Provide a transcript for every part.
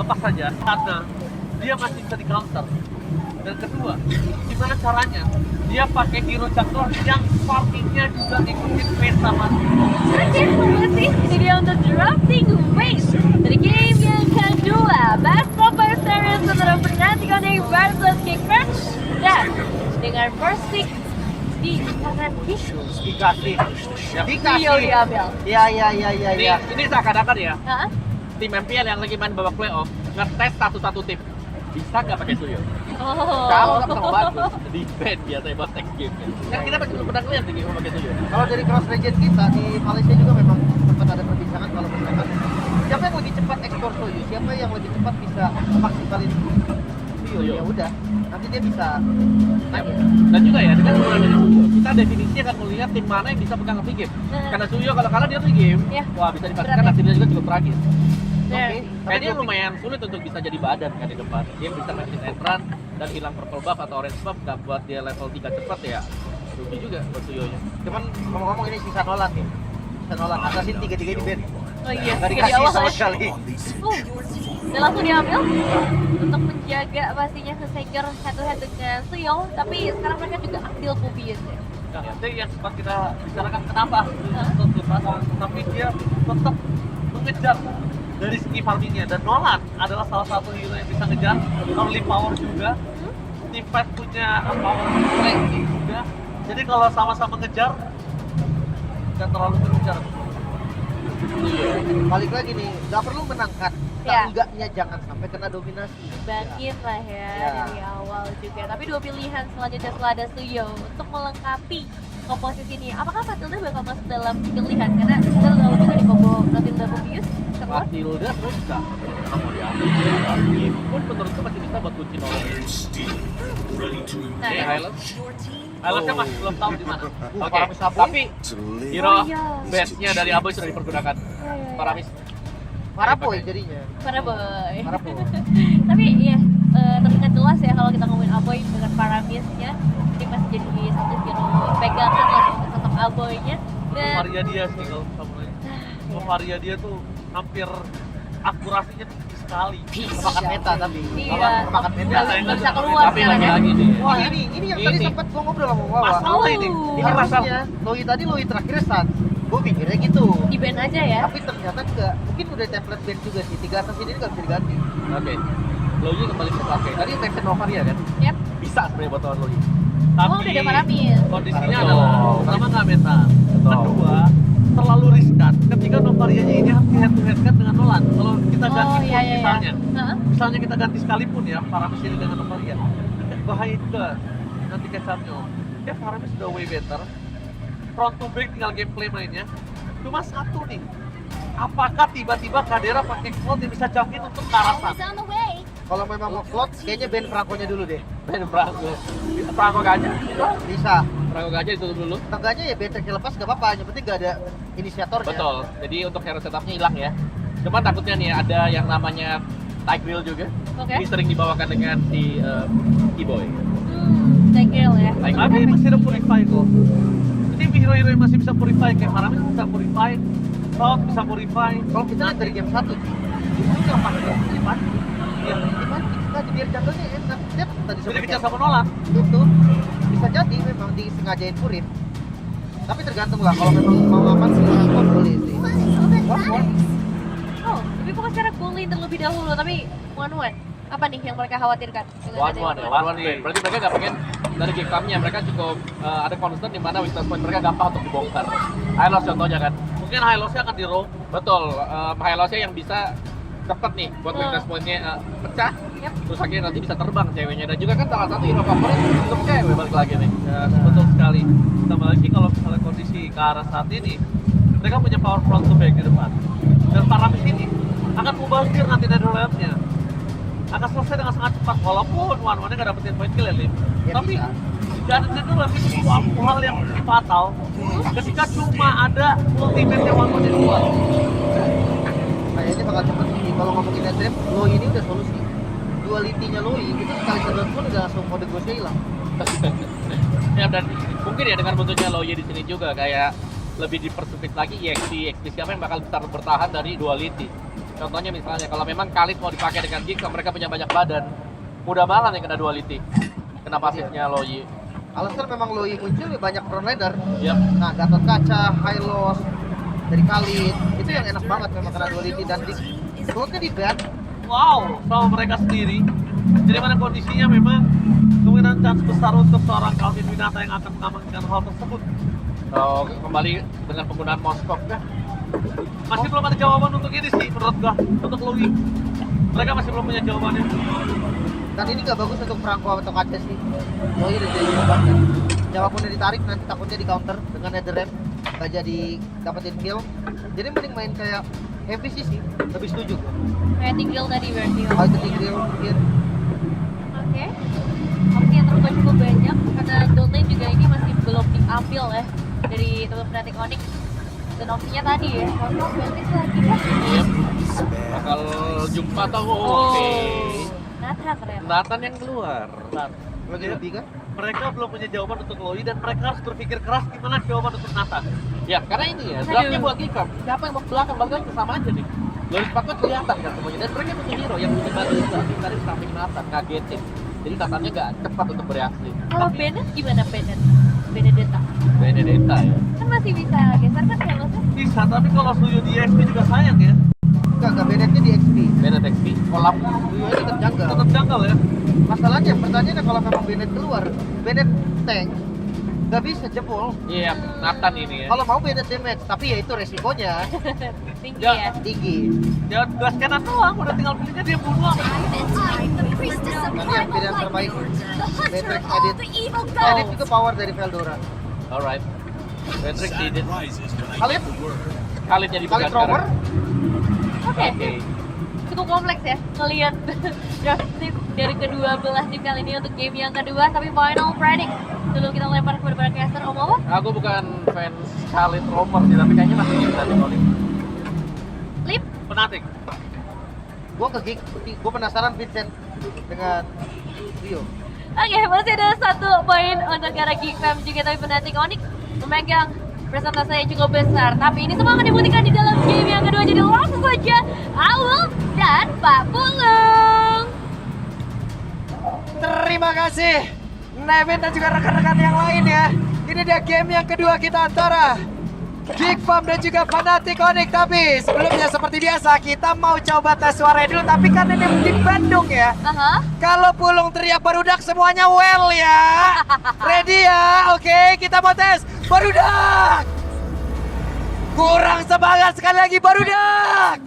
lepas saja karena dia masih bisa di counter. Dan kedua, gimana caranya dia pakai hero jungler yang farmingnya juga ikutin pace sama Oke, masih ini dia untuk drafting race dari game yang kedua. Best of Five Series antara Fnatic versus Kickback. Dan dengan first pick di kanan dikasih. Rio diambil. Ini seakan-akan ya, Hah? tim MPL yang lagi main babak playoff ngetes satu-satu tim. Bisa nggak pakai Suyo? Oh. Kalau sama bagus, di band biasanya buat next game. Kan kita masih belum pernah lihat nih game pakai Suyo. Kalau dari cross region kita di Malaysia juga memang sempat ada perbincangan kalau misalkan siapa yang lebih cepat ekspor Soyu, siapa yang lebih cepat bisa maksimalin Soyu, ya udah nanti dia bisa naik. Dan juga ya, dengan mulai dari Suyo, kita definisinya akan melihat tim mana yang bisa pegang early game. Karena Suyo kalau kalah dia early game, Iya. wah bisa dipastikan Berat ya. hasilnya juga cukup tragis. Benar. Kayaknya lumayan sulit untuk bisa jadi badan kan di depan. Dia bisa mainin entrant dan hilang purple buff atau orange buff nggak buat dia level 3 cepat ya. Rugi juga buat Suyonya. Cuman ngomong-ngomong ini sisa Nolan nih. Sisa Nolan, Assassin 3-3 di band. Oh iya, Nggak di dikasih awal sama ya. sekali. Dan langsung diambil untuk menjaga pastinya Seseger head to head dengan Suyo. Tapi sekarang mereka juga ambil Pubius ya. Nah, itu yang sempat kita bicarakan kenapa untuk lepas, tapi dia tetap mengejar dari segi farmingnya. Dan Nolan adalah salah satu hero yang bisa ngejar, early power juga. Teamfight punya power strength juga. Jadi kalau sama-sama ngejar, nggak terlalu mengejar. Balik lagi nih, nggak perlu menangkan, Ya. enggaknya jangan sampai kena dominasi. Bangkit lah ya Ya. dari awal juga. Tapi dua pilihan selanjutnya setelah ada Suyo untuk melengkapi komposisi ini. Apakah Matilda bakal masuk dalam pilihan? Karena kita tahu juga di combo Matilda Pubius keluar. Matilda terus bisa mau diambil. Pun menurutku masih bisa buat kunci Nolan. Nah, Highlands. Highlandsnya masih belum tahu di mana. Oke, Paramis Aboy. tapi hero Oh, iya. base-nya dari Aboy sudah dipergunakan. Paramis. Paraboy jadinya. Para boy. Paraboy. Tapi ya terlihat jelas ya kalau kita ngomongin Aboy dengan Paramisnya, ini masih jadi satu hero pegangan lah untuk sosok Aboynya. Dan Maria dia sih kalau samanya. Kalau Maria dia tuh hampir akurasinya tinggi sekali. Kepakat meta tapi. Iya. Kepakat meta. Nggak bisa keluar Tapi sekarang ya. lagi-lagi nih. Wah ini yang tadi Ini. sempat gua ngobrol sama Wawa. Masalah ini. Ini Ini masalah. masalahnya, Loi tadi Loi terakhirnya stun. Gue pikirnya gitu. Di band aja ya. Tapi ternyata enggak. Mungkin udah template band juga sih. 3 atas ini nggak bisa diganti. Oke. Logi kembali ke pakai. Tadi Texan Novaria kan? Yap. Bisa sebenarnya buat lawan Logi. Oh, udah ada Paramis. Kondisinya Betul. adalah pertama nggak meta. Betul. Kedua, terlalu riskan ketika Novarianya ini harus head to head kan dengan Nolan. Kalau kita ganti pun misalnya, misalnya kita ganti sekalipun ya Paramis ini dengan Novaria, bahaya juga nanti kecapnya. Ya Paramis sudah way better. Front to back tinggal gameplay mainnya. Cuma satu nih. Apakah tiba-tiba Kadera pakai cloud yang bisa jamin untuk ke arah sana? Kalau memang mau float, kayaknya band Franco-nya dulu deh. Ben Franco. Franco gajah. Bisa. Franco gajah ditutup dulu. Tengganya ya band lepas nggak apa-apa. Yang penting nggak ada inisiatornya. Betul. Jadi untuk hero setupnya hilang ya. Cuman takutnya nih ada yang namanya Tigreal juga. Oke. Ini sering dibawakan dengan si E-Boy. Tegel ya. Tapi masih ada Purify kok. Ini hero-hero yang masih bisa Purify kayak Paramis bisa Purify, Cloud bisa Purify. Kalau kita lihat dari game 1 Itu nggak pakai Purify. Iya. gimana kita biar jatuhnya enak. Dia tadi Jadi sempat kejar sama Nolan. itu bisa jadi memang disengajain Purin. Tapi tergantung lah kalau memang mau aman sih boleh sih. One. Oh, tapi bukan secara bully terlebih dahulu, tapi one. Apa nih yang mereka khawatirkan? dengan One adanya ya, one nih. Berarti mereka nggak pengen dari game farmnya mereka cukup ada constant di mana weakness point mereka gampang untuk dibongkar. Hylos contohnya kan. Mungkin Hylosnya akan di roam. Betul. Hylosnya yang bisa cepet nih buat weakness pointnya pecah. Yap. Terus akhirnya nanti bisa terbang ceweknya dan juga kan salah satu hero favorit untuk cewek balik lagi nih. Ya, Betul sekali. Tambah lagi kalau misalnya kondisi ke arah saat ini, mereka punya power front to back di depan. Dan Paramis ini akan mubazir nanti dari layarnya. Akan selesai dengan sangat cepat walaupun one-one-nya nggak dapetin point kill ya, Lim. Ya, Tapi bisa. dan itu lebih suatu hal yang fatal ketika cuma ada ultimate yang one-one yang keluar. Kayaknya bakal cepet sih. Kalau ngomongin net trap, Loi ini udah solusi. Duality-nya Loi itu sekali sedot pun udah langsung mode ghostnya hilang. Ya dan mungkin ya dengan bentuknya Loye di sini juga kayak lebih dipersempit lagi EXP siapa yang bakal bisa bertahan dari duality. Contohnya misalnya kalau memang Khalid mau dipakai dengan Gig, mereka punya banyak badan, mudah banget yang kena duality. Kena pasifnya Loi. Alasan memang Loi muncul banyak frontlaner. Yap. Nah, Gatot Kaca, High Loss dari Khalid itu yang enak banget memang kena duality dan di slotnya di ban. Wow, sama mereka sendiri. Jadi mana kondisinya memang kemungkinan chance besar untuk seorang Calvin Winata yang akan mengamankan hal tersebut. Oh, kembali dengan penggunaan Moskov ya. Masih belum ada jawaban untuk ini sih menurut gua, untuk Louis. Mereka masih belum punya jawabannya. Dan ini gak bagus untuk Franco atau Kaca sih. Loi udah jadi banget. Jawabannya ditarik nanti takutnya di counter dengan Netherrealm gak jadi dapetin kill. Jadi mending main kayak heavy sih, lebih setuju. Kayak tinggal tadi berarti. Kalau itu tinggal mungkin. Oke. Opsi yang terbuka cukup banyak karena gold lane juga ini masih belum diambil ya dari teman Fnatic Onyx. Dan opsinya tadi ya, kalau Beatrix lagi kan. Yep. Bakal jumpa tahu. Oke. Nathan ternyata. Nathan yang keluar. Lagi lebih kan? Mereka belum punya jawaban untuk Loi dan mereka harus berpikir keras gimana jawaban untuk Nathan. Ya, karena ini ya, draftnya buat Gikam. Siapa yang mau ke belakang, balik lagi sama aja nih. Loris Pakuan kelihatan kan semuanya, dan mereka punya hero yang punya batu itu dari samping Nathan, ngagetin. Jadi Nathannya gak cepat untuk bereaksi. Kalau Bennett gimana Bennett? Benedetta. Benedetta ya? Kan masih bisa geser kan kalau Bisa, tapi kalau Suyo di XP juga sayang ya. Enggak Bennettnya di XP. Bennett XP, kolap. Suyo ini tetap janggal. Tetap janggal ya. Masalahnya pertanyaannya kalau memang Bennett keluar, Bennett tank nggak bisa jebol. Iya, Nathan ini ya. Kalau mau Bennett damage, tapi ya itu resikonya tinggi Ya. ya. tinggi. Dia gas kanan doang, udah tinggal pilihnya dia bunuh. Nanti yang pilihan terbaik Matrix Edit. Edit juga power dari Veldora. Alright. Patrick Edit. Khalid, Khalid jadi Khalid Romer. Oke. Oke. Cukup kompleks ya ngelihat draft tim dari kedua belah tim kali ini untuk game yang kedua. Tapi final predict sebelum kita lempar kepada para caster, Om apa? Aku bukan fans Khalid Romer sih, tapi kayaknya masih bisa di Khalid. Lip. Fnatic. Gua ke Geek, gua penasaran Vincent dengan Rio. Oke, masih ada 1 poin untuk arah Geek Fam juga, tapi Fnatic Onyx memegang persentase yang cukup besar. Tapi ini semua akan dibuktikan di dalam game yang kedua. Jadi langsung saja Awul dan Pak Pulung. Terima kasih Nevin dan juga rekan-rekan yang lain ya. Ini dia game yang kedua kita antara Geek Farm dan juga Fnatic Onyx. Tapi sebelumnya seperti biasa kita mau coba tes suara dulu. Tapi kan ini di Bandung ya. Kalau Pulung teriak barudak semuanya well ya. Ready ya? Oke, kita mau tes barudak. Kurang semangat sekali lagi barudak.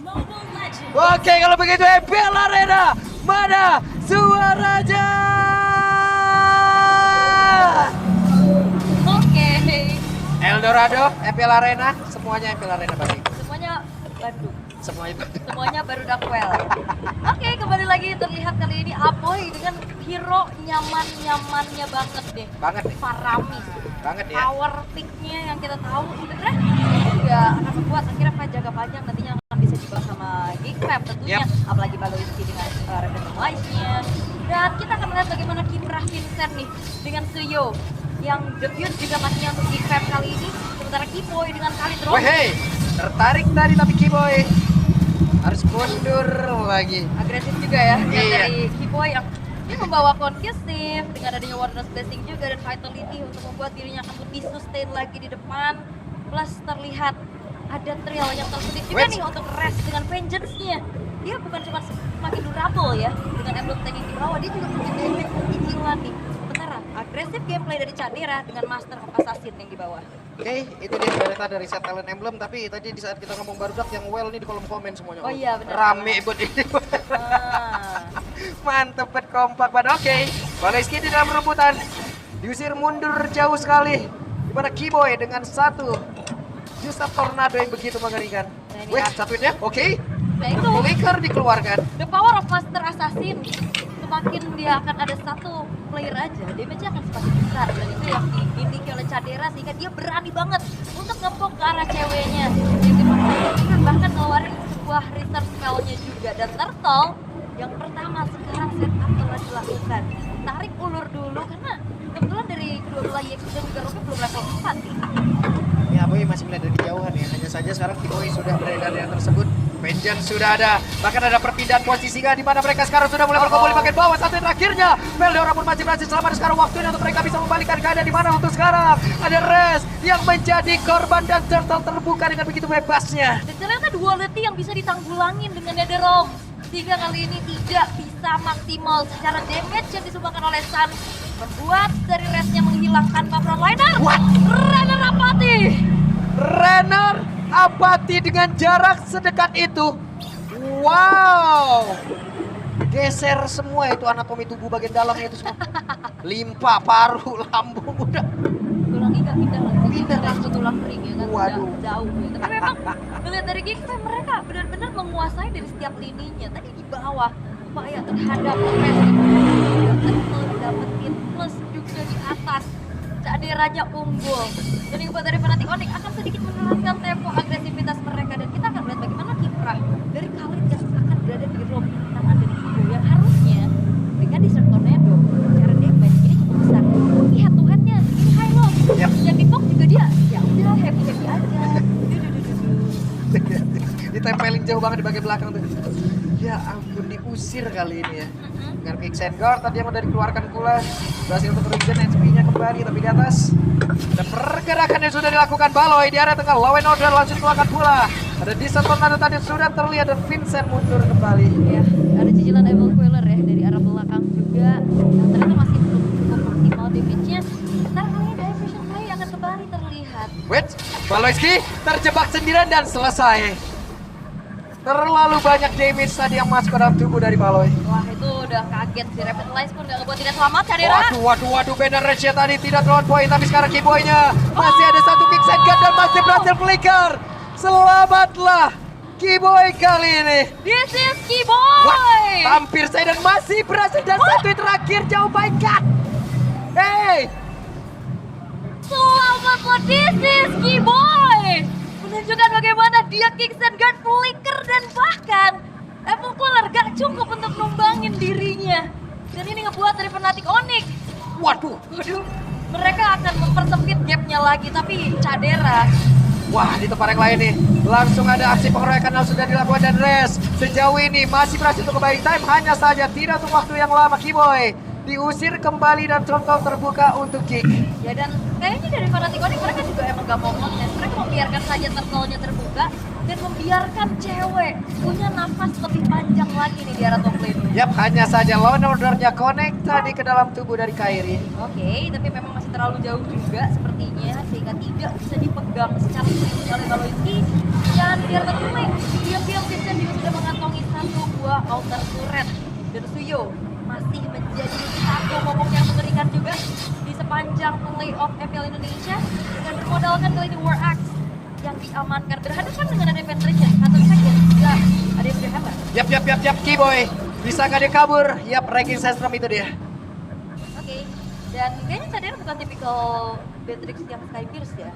Oke, kalau begitu FPL Arena, mana suaranya? Oke. Eldorado, FPL Arena, semuanya FPL Arena pasti. Semuanya Bandung. Semuanya. Semuanya baru well. Oke, kembali lagi terlihat kali ini Apoy dengan hero nyaman-nyamannya banget deh. Banget nih. Faramis. Banget ya. Power pick-nya yang kita tahu sebenarnya juga akan membuat akhirnya jangka panjang nantinya akan bisa dibalas sama Geek Fam tentunya. Yep. Apalagi Baloiski dengan randomize-nya. Dan kita akan melihat bagaimana kiprah Vincent nih dengan Suyo yang debut juga pastinya untuk Geek Fam kali ini. Sementara Kiboy dengan Khalid Romer. Weh, tertarik tadi tapi Kiboy harus mundur lagi. Agresif juga ya yang Iya. dari Kiboy yang dia membawa Concussive dengan adanya Warner's Blessing juga dan Vitality untuk membuat dirinya akan lebih sustain lagi di depan. Plus terlihat ada trail yang terselip juga Wait. nih untuk Rest dengan Vengeance-nya. Dia bukan cuma semakin durable ya dengan emblem tank yang di bawah, dia juga punya damage cicilan nih. Sementara agresif gameplay dari Cadera dengan Master of Assassin yang di bawah. Oke, itu dia berita dari set talent emblem. Tapi tadi di saat kita ngomong barudak yang well nih di kolom komen semuanya. Oh iya, benar. Rame buat ini. Ah. Mantep banget, kompak banget. Oke, Baloiski di dalam rebutan diusir mundur jauh sekali. Dimana Kiboy dengan satu Jusap Tornado yang begitu mengerikan. Nah, ini Weh, ya. satunya oke. Nah itu Flicker dikeluarkan. the power of Master Assassin. Semakin dia akan ada satu player aja, damage-nya akan semakin besar. Dan itu yang dimiliki oleh Cadera sehingga dia berani banget untuk ngepok ke arah ceweknya. Yang dimaksudkan bahkan ngeluarin sebuah research spell-nya juga. Dan Turtle yang pertama sekarang setup telah dilakukan. Tarik ulur dulu karena kebetulan dari kedua belah YX dan juga Ruby belum level 4 nih. Ya, Boy masih melihat dari kejauhan ya. Hanya saja sekarang Kiboy sudah beredar yang tersebut. Vengeance sudah ada, bahkan ada perpindahan posisi di mana mereka sekarang sudah mulai berkumpul di bagian bawah. Satu yang terakhirnya, Veldora pun masih berhasil selamat. Sekarang waktunya untuk mereka bisa membalikkan keadaan di mana untuk sekarang ada Res yang menjadi korban dan turtle terbuka dengan begitu bebasnya. Dan ternyata duality yang bisa ditanggulangin dengan Netherrealm. Sehingga kali ini tidak bisa maksimal secara damage yang disumbangkan oleh Sun. Membuat dari Resnya menghilangkan frontliner. Renner Apathy. Renner Apathy dengan jarak sedekat itu. Wow. Geser semua itu anatomi tubuh bagian dalamnya itu semua. Limpa, paru, lambung udah. Tulang iga pindah lagi. Pindah langsung tulang kering ya kan. Waduh. Udah jauh ya. Tapi memang melihat dari gameplay mereka benar-benar menguasai dari setiap lininya. Tadi di bawah upaya terhadap Res dapetin plus juga di atas. Caderanya unggul. Dan yang buat dari Fnatic Onyx akan sedikit menurunkan tempo agresivitas mereka. Dan kita akan lihat bagaimana kiprah dari Khalid yang akan berada di room tangan dari Ibu yang harusnya mereka di Tornado secara damage ini cukup besar. Tapi head to headnya ini high low. Yap. Yang di box juga dia ya udah happy aja. Ditempelin jauh banget di bagian belakang tuh. Ya ampun, diusir kali ini ya. Dengan Quick Sand Guard tadi yang udah dikeluarkan pula. Berhasil untuk regen HP-nya kembali, tapi di atas ada pergerakan yang sudah dilakukan Baloy di area tengah. Law and Order langsung keluarkan pula. Ada Dissentornado tadi sudah terlihat dan Vincent mundur kembali. Ya, ada cicilan Evil Queller ya dari arah belakang juga. Yang ternyata masih belum cukup maksimal damage-nya. Ntar kali ini Diversion Play akan kembali terlihat. Wait, Baloyski terjebak sendirian dan selesai. Terlalu banyak damage tadi yang masuk ke dalam tubuh dari Baloy. Wah, itu udah kaget. Si Revitalize pun gak ngebuat tidak selamat, Cadera. Waduh, Banner Rage tadi tidak lawan poin, tapi sekarang Keyboy-nya masih ada satu Quick Sand Guard dan masih berhasil flicker. Selamatlah Keyboy kali ini. This is Keyboy! Hampir saya dan masih berhasil dan satu yang terakhir jauh baikkan. Hey, Selamatlah, this is Keyboy! Menunjukkan bagaimana dia Kicks and Guard flicker dan bahkan Evil Queller gak cukup untuk numbangin dirinya. Dan ini ngebuat dari Fnatic Onyx. waduh, Mereka akan mempersempit gapnya lagi, tapi Cadera wah di tempat yang lain nih langsung ada aksi pengeroyokan yang sudah dilakukan dan Res sejauh ini masih berhasil untuk kembali time, hanya saja tidak untuk waktu yang lama. Keyboy diusir kembali dan contoh terbuka untuk kick. ya, dan kayaknya dari Fnatic Onyx mereka juga emang gak mau kontes. Mereka membiarkan saja turtle-nya terbuka dan membiarkan cewek punya nafas lebih panjang lagi nih di arah top lane. Yap, hanya saja Law and Order-nya connect tadi ke dalam tubuh dari Kairi. Oke, tapi memang masih terlalu jauh juga sepertinya sehingga tidak bisa dipegang secara serius oleh Baloyski. Dan di arah top lane, diam-diam Vincent juga sudah mengantongi satu buah counter turret. Dan Suyo masih menjadi satu momok yang mengerikan juga di sepanjang playoff MPL Indonesia dengan bermodalkan kali ini War Axe yang diamankan berhadapan dengan ada penetration atau second juga ada yang berhammer. Yap, Keyboy bisa nggak dia kabur? Yap, ranking Sestrom itu dia. Oke, dan kayaknya Cadera bukan tipikal Beatrix yang Sky Pierce ya.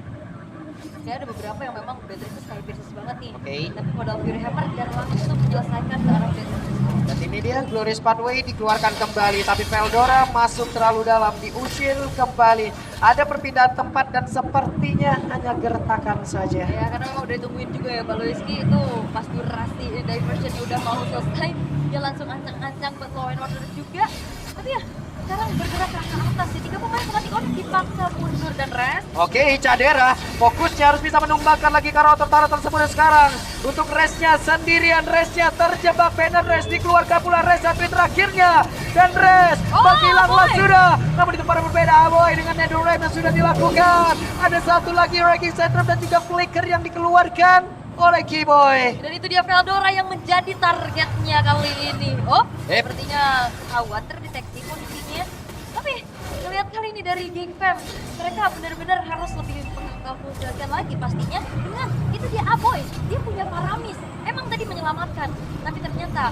Kayak ada beberapa yang memang Beatrix Sky Pierce banget nih. Oke. Tapi modal Fury Hammer dan langsung menyelesaikan ke arah Beatrix. Dan ini dia Glorious Pathway dikeluarkan kembali, tapi Veldora masuk terlalu dalam, diusir kembali. Ada perpindahan tempat dan sepertinya hanya gertakan saja. Ya, karena memang udah ditungguin juga ya Baloyski itu pas durasi diversion udah mau selesai, dia langsung ancang-ancang buat Law and Order juga. Tapi ya, sekarang bergerak ke atas, si tiga pemain Fnatic Onyx dipaksa mundur dan rest. Oke, Cadera fokusnya harus bisa menumbangkan lagi karakter tersebut. Dan sekarang untuk restnya sendirian, restnya terjebak. Banner Rest dikeluarkan pula Rest satu terakhirnya. Dan Rest menghilanglah Aboy. sudah. Namun di tempat yang berbeda, Aboy dengan Netherrealm yang sudah dilakukan. Ada satu lagi ranking Centrum dan juga Flicker yang dikeluarkan oleh Keyboy. Dan itu dia Veldora yang menjadi targetnya kali ini. Oh, sepertinya khawatir deteksi kondisinya. Tapi ngelihat kali ini dari Geng Fam, mereka benar-benar harus lebih mengkalkulasikan lagi pastinya dengan itu dia Aboy. Dia punya Paramis. Emang tadi menyelamatkan, tapi ternyata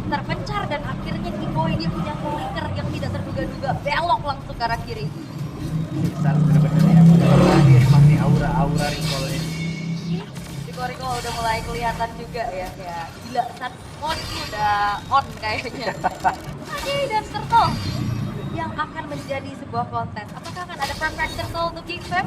terpencar dan akhirnya Keyboy dia punya flicker yang tidak terduga-duga belok langsung ke arah kiri. Besar bener-bener ya. Lagi emang nih aura recall-nya. Riko udah mulai kelihatan juga ya, kayak gila saat on udah on kayaknya. Oke, dan Turtle yang akan menjadi sebuah konten. Apakah akan ada perfect Turtle untuk Geng Fam?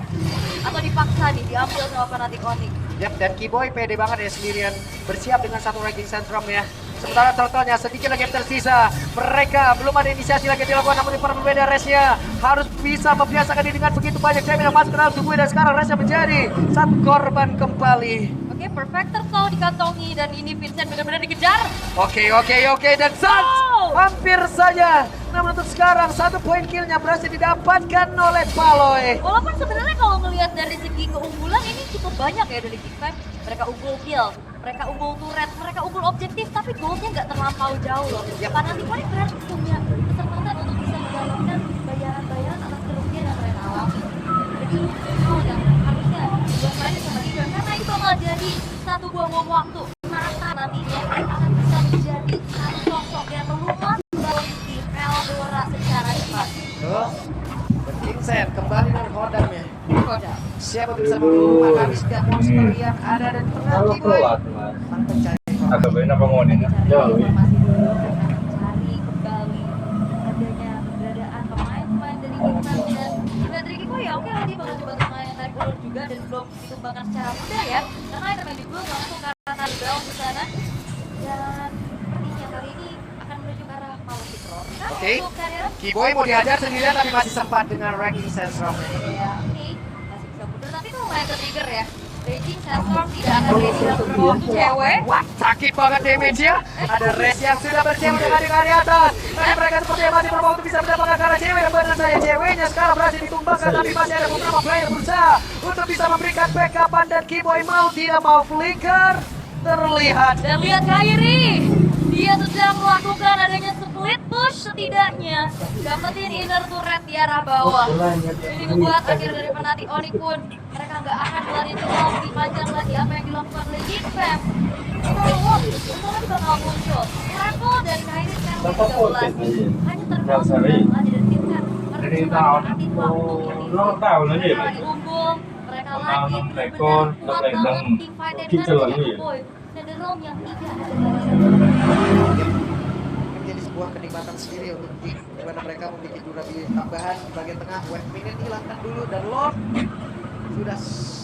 Atau dipaksa nih diambil sama Fnatic Onyx? Yap, dan Keyboy pede banget ya sendirian bersiap dengan satu ranking Centrum ya. Sementara totalnya sedikit lagi yang tersisa. Mereka belum ada inisiasi lagi dilakukan, namun para berbeda race-nya harus bisa membiasakan diri dengan begitu banyak damage yang masuk ke dalam tubuhnya, dan sekarang race menjadi satu korban kembali. Oke, Perfector selalu dikantongi dan ini Vincent benar-benar dikejar. Oke, dan Sans hampir saja. Namun untuk sekarang 1 poin killnya berhasil didapatkan oleh Paloy. Walaupun sebenarnya kalau melihat dari segi keunggulan ini cukup banyak ya dari Big Five. Mereka unggul kill, mereka unggul turret, mereka unggul objektif, tapi goalnya nggak terlampau jauh loh. Panathinaikos berarti punya kesempatan untuk bisa mendapatkan bayaran-bayaran atas kerugian yang mereka alami. Jadi hal yang harusnya dibuat mereka sama juga, karena itu bakal jadi satu buah bom waktu. Maka nantinya akan bisa menjadi satu sosok yang melumat di Eldora secara cepat. Tuh, Vincent kembali dengan kodamnya. Kodam. Siapa bisa membunuh habis gak monster yang ada dan tengah Keyboy. Sang pencari Agak benar apa mau nih? Jauh. Informasi dulu akan mencari kembali adanya keberadaan pemain-pemain dari Gibran dan dari Kiko ya oke lah dia bakal coba main tarik ulur juga dan belum dikembangkan secara mudah ya karena item yang dibuat langsung karena Bell di sana dan sepertinya kali ini akan menuju ke arah Malefic Roar. Nah, Oke. untuk karier Keyboy mau dihajar sendirian tapi masih sempat dengan ranking Sandstorm. ya oke masih bisa mundur tapi itu lumayan ke-trigger ya. Raging Sandstorm tidak akan ready dalam beberapa waktu cewek. Wah, sakit banget damage-nya. Ada Res yang sudah bersiap untuk adik-adik di atas. Tapi mereka sepertinya masih berusaha untuk bisa mendapatkan karena cewek. Dan benar saja ceweknya sekarang berhasil ditumbangkan. Tapi masih ada beberapa player berusaha untuk bisa memberikan backupan. Dan Keyboy mau tidak mau flicker. Terlihat. Dan lihat Kairi, dia sudah melakukan adanya split push setidaknya dapetin inner turret di arah bawah. Ini membuat akhir dari Panathinaikos pun mereka nggak akan berani terlalu lebih panjang lagi apa yang dilakukan oleh Gipem. Setelah bakal muncul. Level dari Kairi sekarang 13 hanya termasuk dalam lagi dan Vincent Dari harus tahun memanfaatin waktu ini. lo tahu lah Mereka ya. lagi unggul, mereka lagi Rekor, benar-benar kuat rekor, banget tim fight dan kita dengan lagi. satu poin. Dan The Realm yang tidak ada balasan. Ini menjadi sebuah kenikmatan sendiri untuk Geek, di mana mereka memiliki durabilitas tambahan di bagian tengah. Wave minion hilangkan dulu dan Lord sudah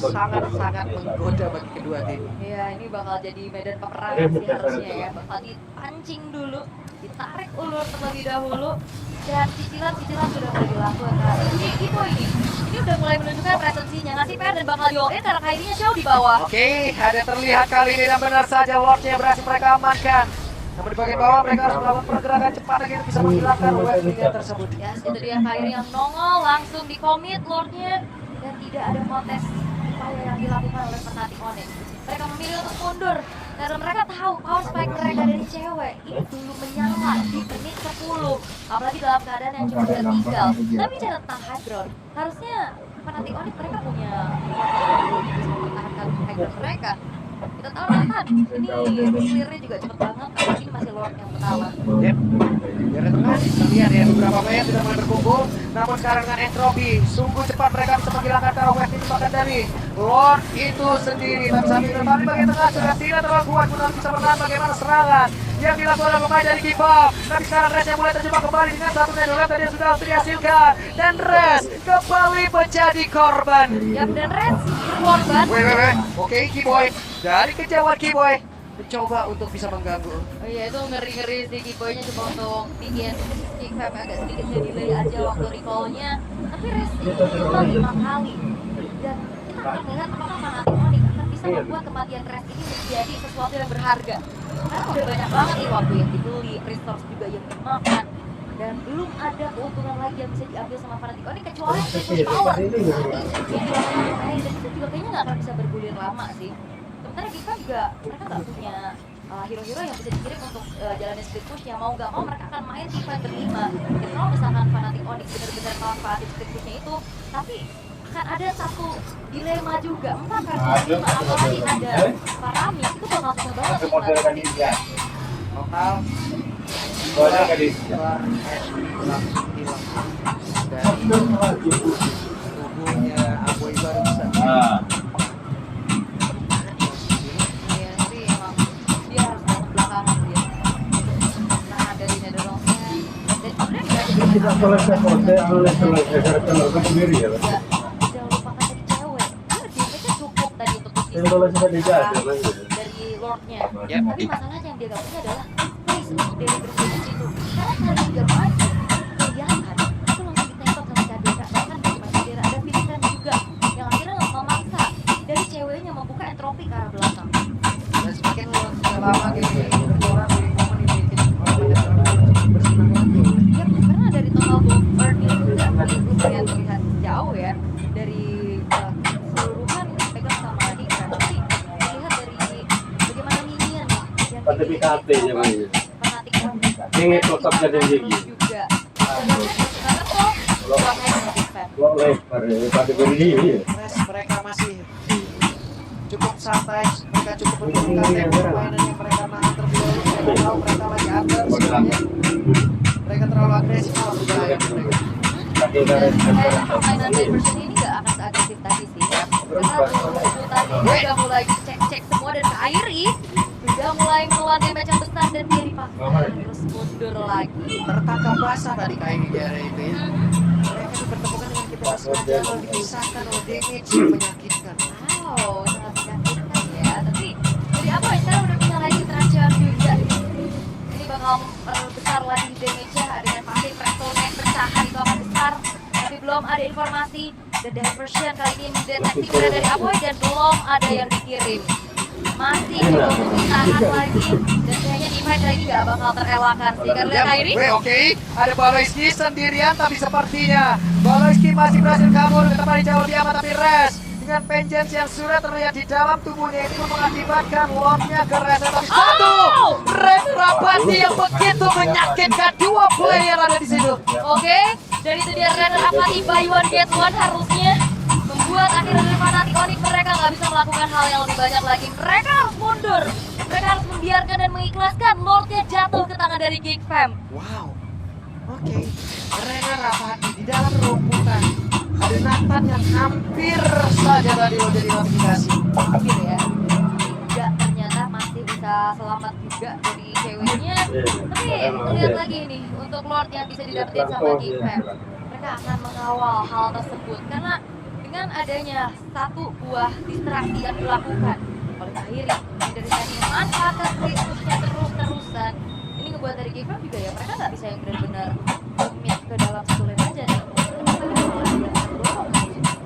sangat-sangat menggoda bagi kedua tim. Iya, ini bakal jadi medan peperangan sih harusnya ya. Bakal dipancing dulu, ditarik ulur terlebih dahulu, dan cicilan-cicilan sudah mulai dilakukan. Ini gitu ini. Ini udah mulai menunjukkan presensinya. Ngasih PR dan bakal di-all-in karena Kairinya show di bawah. Oke, ada terlihat kali ini dan benar saja Lordnya berhasil mereka amankan. Namun di bagian bawah mereka harus melakukan pergerakan cepat lagi untuk bisa menghilangkan wave minion tersebut. Ya, itu dia Kairi yang nongol, langsung di-commit Lordnya. Dan tidak ada kontes upaya yang dilakukan oleh Panathinaikos. Mereka memilih untuk mundur karena mereka tahu power spike mereka dari cewek ini belum menyala di menit 10, apalagi dalam keadaan yang cukup tertinggal. Tapi jangan tahan ground. Harusnya Panathinaikos mereka punya untuk bisa mempertahankan high ground mereka. Kita tahu Nathan, ini clearnya juga cepet banget, apalagi ini masih Lord yang pertama. Yep. Dari tengah terlihat ya beberapa player sudah mulai berkumpul. Namun sekarang dengan entropi sungguh cepat mereka bisa menghilangkan taruh wave ini bahkan dari Lord itu sendiri. Tapi sambil terbalik bagian tengah sudah tidak terlalu kuat untuk bisa menahan bagaimana serangan yang dilakukan oleh pemain dari Kipop. Tapi sekarang Res yang mulai terjebak kembali dengan satu nedolep tadi yang sudah dihasilkan. Dan Res kembali menjadi korban. Yap, dan Res korban. Weh. Oke, Keyboy. Dari kejauhan Keyboy mencoba untuk bisa mengganggu. Oh iya, itu ngeri-ngeri sih Keyboy-nya coba untuk bikin kick fam agak sedikitnya delay aja waktu recall-nya. Tapi Res ini ulang 5 kali. Dan kita akan melihat apakah Panathinaikos akan bisa membuat kematian Res ini menjadi sesuatu yang berharga. Karena udah banyak banget nih waktu yang dibeli, resource juga yang dimakan. Dan belum ada keuntungan lagi yang bisa diambil sama Panathinaikos ini kecuali push power. Tapi yang dilakukan oleh Kairi dan itu juga kayaknya nggak akan bisa bergulir lama sih. Sementara kita juga, mereka nggak punya hero-hero yang bisa dikirim untuk jalanin split push yang mau nggak mau mereka akan main tim fight berlima. Dan kalau misalkan Panathinaikos benar-benar manfaatin split pushnya itu, tapi akan ada satu dilema juga. 4 versus 5 apalagi ada Parami, itu bakal susah banget untuk ngelakuin. Total Boleh nggak di? hilang dari tubuhnya Aboy barusan. Nah, Iya, tapi emang dia harus banget belakangan dia. Nah, dari Netherlands-nya. Dan sebenarnya nggak ada tidak selesai sendiri ya. Jangan lupakan tadi cewek. Dia damage-nya cukup tadi untuk push bisa dari Lordnya. Tapi masalahnya yang dia gak punya adalah space untuk deliver di situ. Karena kali dia maju, kelihatan itu langsung ditembak sama Cadera. Bahkan dari Cadera ada Vincent juga yang akhirnya memaksa dari ceweknya membuka entropi ke arah belakang. Dan semakin lama game berjalan, momen ini bikin orang bersenang lagi. Ya, karena dari total bomb burn-nya juga itu terlihat jauh ya dari keseluruhan pegang sama Dika. Tapi melihat dari bagaimana minion yang Pada PKP nya Bang. fanatik Ini tetap jadi gigi. juga. Karena kok buangnya sama Dika. Lo lebar ya, pada berdiri. Res, mereka masih cukup santai, mereka cukup menunjukkan permainan yang mereka nahan terlebih dahulu. Mereka tahu mereka lagi under sebenarnya. Mereka terlalu agresif malah berbahaya mereka. Pakai Dan karet. kayaknya permainan diversion ini gak akan seagresif tadi sih. Karena dulu tadi dia udah mulai cek-cek semua dan ke Airi udah mulai menelan damage yang besar dan dia dipaksa harus mundur lagi. Tertangkap basah tadi kayak di daerah itu ya. Mereka dipertemukan dengan kita sengaja lalu dipisahkan oleh damage yang menyakitkan. Wow, sangat menyakitkan ya. Tapi jadi apa ya, sekarang udah punya lagi terancam juga. Ini bakal besar lagi damage-nya dengan pasif resonate pecahan itu akan besar. Tapi belum ada informasi dan diversion kali ini mendeteksi berada dari Aboy dan belum ada yang dikirim. Masih coba untuk ditahan lagi dan kayaknya divide lagi gak bakal terelakkan sih. Karena lihat Airi Oke, ada Baloyski sendirian tapi sepertinya Baloyski masih berhasil kabur ke tempat jauh lebih aman, tapi Res dengan vengeance yang sudah terlihat di dalam tubuhnya itu mengakibatkan Lordnya ke Res. Tapi satu Res Rapati yang begitu menyakitkan dua player ada di situ. Oke, dan itu dia Renner Apati buy one get one harusnya membuat akhirnya dari Fnatic Onyx mereka nggak bisa melakukan hal yang lebih banyak lagi. Mereka harus mundur, mereka harus membiarkan dan mengikhlaskan Lordnya jatuh ke tangan dari Geek Fam. Wow, oke. Rena Rapati di dalam rumputan. Ada Nathan yang hampir saja tadi lo jadi notifikasi. Hampir ya, tidak ternyata masih bisa selamat juga dari ceweknya. Tapi lihat lagi nih untuk Lord yang bisa didapetin sama Geek Fam. Mereka akan mengawal hal tersebut karena dengan adanya satu buah distraksi yang dilakukan oleh Airi dari tadi memanfaatkan kritusnya terus-terusan, ini ngebuat dari Geek Fam juga ya mereka nggak bisa yang benar-benar commit ke dalam satu lane aja nih.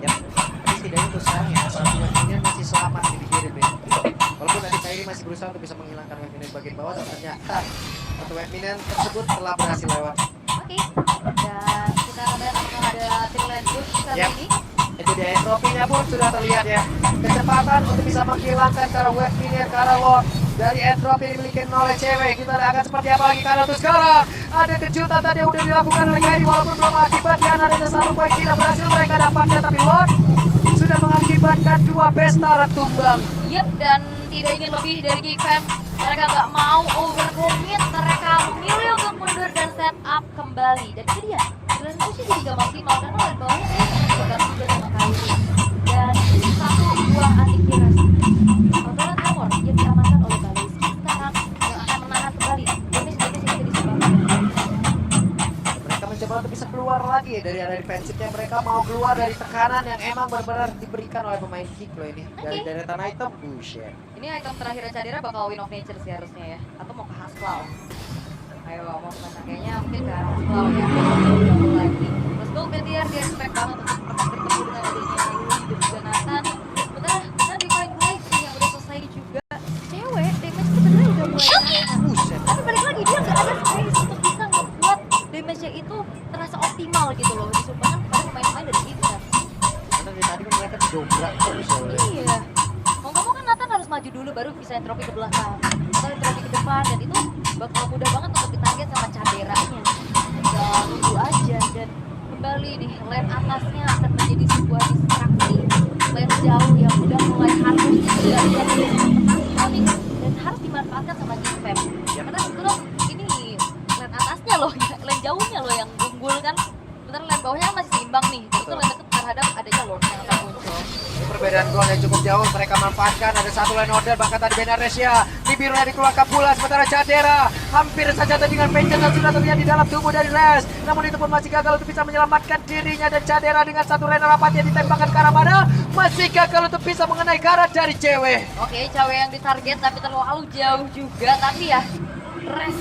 Tapi setidaknya untuk sekarang ya, satu weapon masih selamat nih dikirim ya. Walaupun tadi Kairi masih berusaha untuk bisa menghilangkan weapon di bagian bawah, tapi ternyata satu weapon tersebut telah berhasil lewat. Oke, dan kita lihat apakah ada tim lane push kali Yap. ini. Itu dia entropinya pun sudah terlihat ya. Kecepatan untuk bisa menghilangkan karena wave minion karena Lord dari entropi dimiliki oleh cewek. Kita lihat akan seperti apa lagi karena tuh sekarang ada kejutan tadi yang udah dilakukan oleh Kairi walaupun belum mengakibatkan adanya satu poin tidak berhasil mereka dapatkan, tapi Lord sudah mengakibatkan dua pesta tumbang. Yep, dan tidak ingin lebih dari Geek Fam. Mereka nggak mau overcommit, mereka memilih untuk mundur dan set up kembali. Dan itu dia, lane push jadi gak maksimal karena lane bawahnya kayaknya bergabung juga sama Kairi. Dan satu buah anti-virus Autolat Armor yang diamankan oleh Baloyski sekarang yang akan menahan kembali damage yang bisa disebabkan. Mereka mencoba untuk bisa keluar lagi dari area defensifnya. Mereka mau keluar dari tekanan yang emang benar-benar diberikan oleh pemain kick loh ini. Dari Oke. deretan item, bullshit. Ini item terakhir Cadera bakal Win of Nature sih harusnya ya, atau mau ke Haskell. Ayo mau kemana? Kayaknya mungkin ke Haskell ya, jauh lagi. Let's go BTR, dia expect banget untuk pernah bertemu dengan adanya Ayu dan juga Nathan. Bener di point blank yang udah selesai juga. Cewek, damage sebenarnya udah mulai naik. Bullshit. Tapi balik lagi dia nggak ada space untuk bisa ngebuat damage-nya itu terasa optimal gitu loh. Disumbangkan kepada pemain-pemain dari Ignas. Karena dari tadi kan mereka didobrak terus oleh Iya. Mau nggak mau kan Nathan harus maju dulu baru bisa entropi ke belakang. Atau entropi ke depan dan itu bakal mudah banget untuk ditarget sama Caderanya. Tinggal nunggu aja dan kembali nih lane atasnya akan menjadi sebuah distraksi. Lane jauh yang udah mulai harus dimanfaatkan dan harus dimanfaatkan sama Geek Fam. Karena sebetulnya ini lane atasnya loh, lane jauhnya loh yang unggul kan. Sebentar lane bawahnya kan masih seimbang nih. Jadi itu lane deket terhadap adanya Lord yang akan muncul. Ini perbedaan gol yang cukup jauh mereka manfaatkan. Ada satu line order bahkan tadi Benaresia di birunya dikeluarkan pula, sementara Jadera hampir saja dengan pencetan sudah terlihat di dalam tubuh dari Res. Namun itu pun masih gagal untuk bisa menyelamatkan dirinya, dan Jadera dengan satu Rena rapat yang ditembakkan ke arah mana masih gagal untuk bisa mengenai karat dari cewek. Oke, cewek yang ditarget tapi terlalu jauh juga. Tapi ya, Res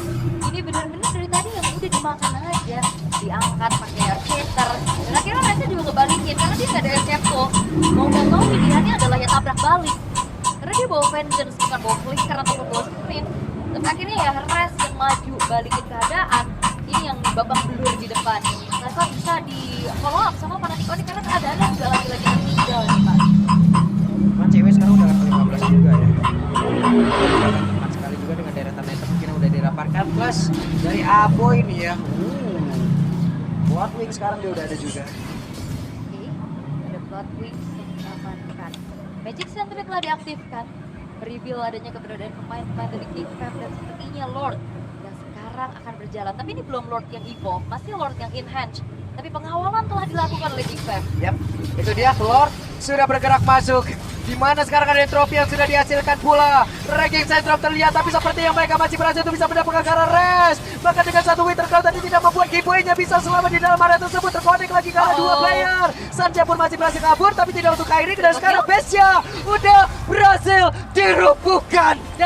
ini benar-benar dari tadi yang udah dimakan aja, diangkat pakai air shatter. Dan akhirnya Resnya juga ngebalikin karena dia nggak ada air shatter. Mau nggak mau pilihannya adalah ya tabrak balik. Karena dia bawa vengeance, bukan bawa flicker ataupun bawa sprint. Dan akhirnya ya Res yang maju balikin keadaan. Ini yang babak belur di depan. Rasa bisa di follow up sama Fnatic Onyx karena keadaannya juga lagi-lagi tertinggal nih Pak. Cuman cewek sekarang udah level 15 juga ya. Tepat sekali juga dengan deretan item mungkin yang udah dirapatkan. Plus dari Abo ini ya. Bloodwing sekarang dia udah ada juga. Oke, ada Bloodwing yang diamankan. Magic Sentry telah diaktifkan, reveal adanya keberadaan pemain-pemain dari King Fam dan sepertinya Lord yang sekarang akan berjalan. Tapi ini belum Lord yang evolve, masih Lord yang enhance. Tapi pengawalan telah dilakukan oleh King Fam. Yap, itu dia Lord sudah bergerak masuk. Di mana sekarang ada trofi yang sudah dihasilkan pula. Ranking Syndrome terlihat, tapi seperti yang mereka masih berhasil untuk bisa mendapatkan karena Res. Maka dengan satu Winter Cloud tadi tidak membuat giveaway-nya bisa selamat di dalam area tersebut. Terkonek lagi karena dua player. Sanja pun masih berhasil kabur, tapi tidak untuk Kairi. Dan sekarang Besya udah berhasil dirubuhkan.